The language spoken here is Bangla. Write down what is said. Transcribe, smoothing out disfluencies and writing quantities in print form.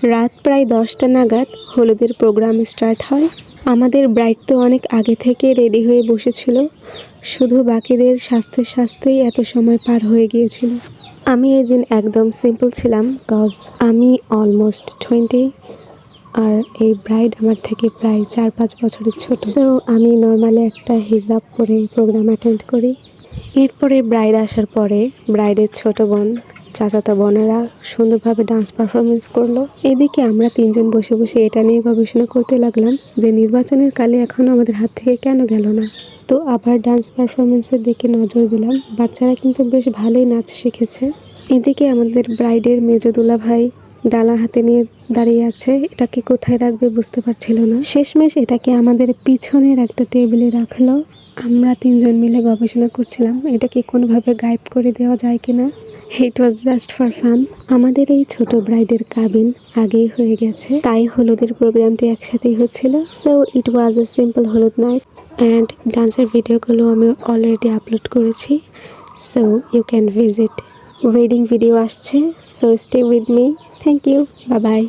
রাত প্রায় 10টা নাগাদ হলুদের প্রোগ্রাম স্টার্ট হয়। আমাদের ব্রাইড তো অনেক আগে থেকে রেডি হয়ে বসেছিল, শুধু বাকিদের সাজতে সাজতেই এত সময় পার হয়ে গিয়েছিল। আমি এদিন একদম সিম্পল ছিলাম, কজ আমি অলমোস্ট 20 আর এই ব্রাইড আমার থেকে প্রায় 4-5 বছরের ছোট। সো আমি নর্মালি একটা হিজাব পরে প্রোগ্রাম অ্যাটেন্ড করি। এরপরে ব্রাইড আসার পরে ব্রাইডের ছোট বোন, চাচাতো বোনেরা সুন্দরভাবে ডান্স পারফরমেন্স করলো। এদিকে আমরা তিনজন বসে বসে এটা নিয়ে গবেষণা করতে লাগলাম যে নির্বাচনের কালে এখনও আমাদের হাত থেকে কেন গেল না। তো আবার ডান্স পারফরমেন্সের দিকে নজর দিলাম। বাচ্চারা কিন্তু বেশ ভালোই নাচ শিখেছে। এদিকে আমাদের ব্রাইডের মেজো দুলাভাই ডালা হাতে নিয়ে দাঁড়িয়ে আছে, এটাকে কোথায় রাখবে বুঝতে পারছিল না। শেষমেশ এটাকে আমাদের পিছনের একটা টেবিলে রাখলো। আমরা তিনজন মিলে গবেষণা করছিলাম এটাকে কোনোভাবে গায়েব করে দেওয়া যায় কিনা। ইট ওয়াজ জাস্ট ফর ফান। আমাদের এই ছোট ব্রাইডের কাবিন আগেই হয়ে গেছে, তাই হলুদের প্রোগ্রামটি একসাথেই হচ্ছিল। So it was a simple holud night and ডান্সের ভিডিওগুলো আমি অলরেডি আপলোড করেছি, so you can visit. Wedding video আসছে, so stay with me. Thank you, bye by.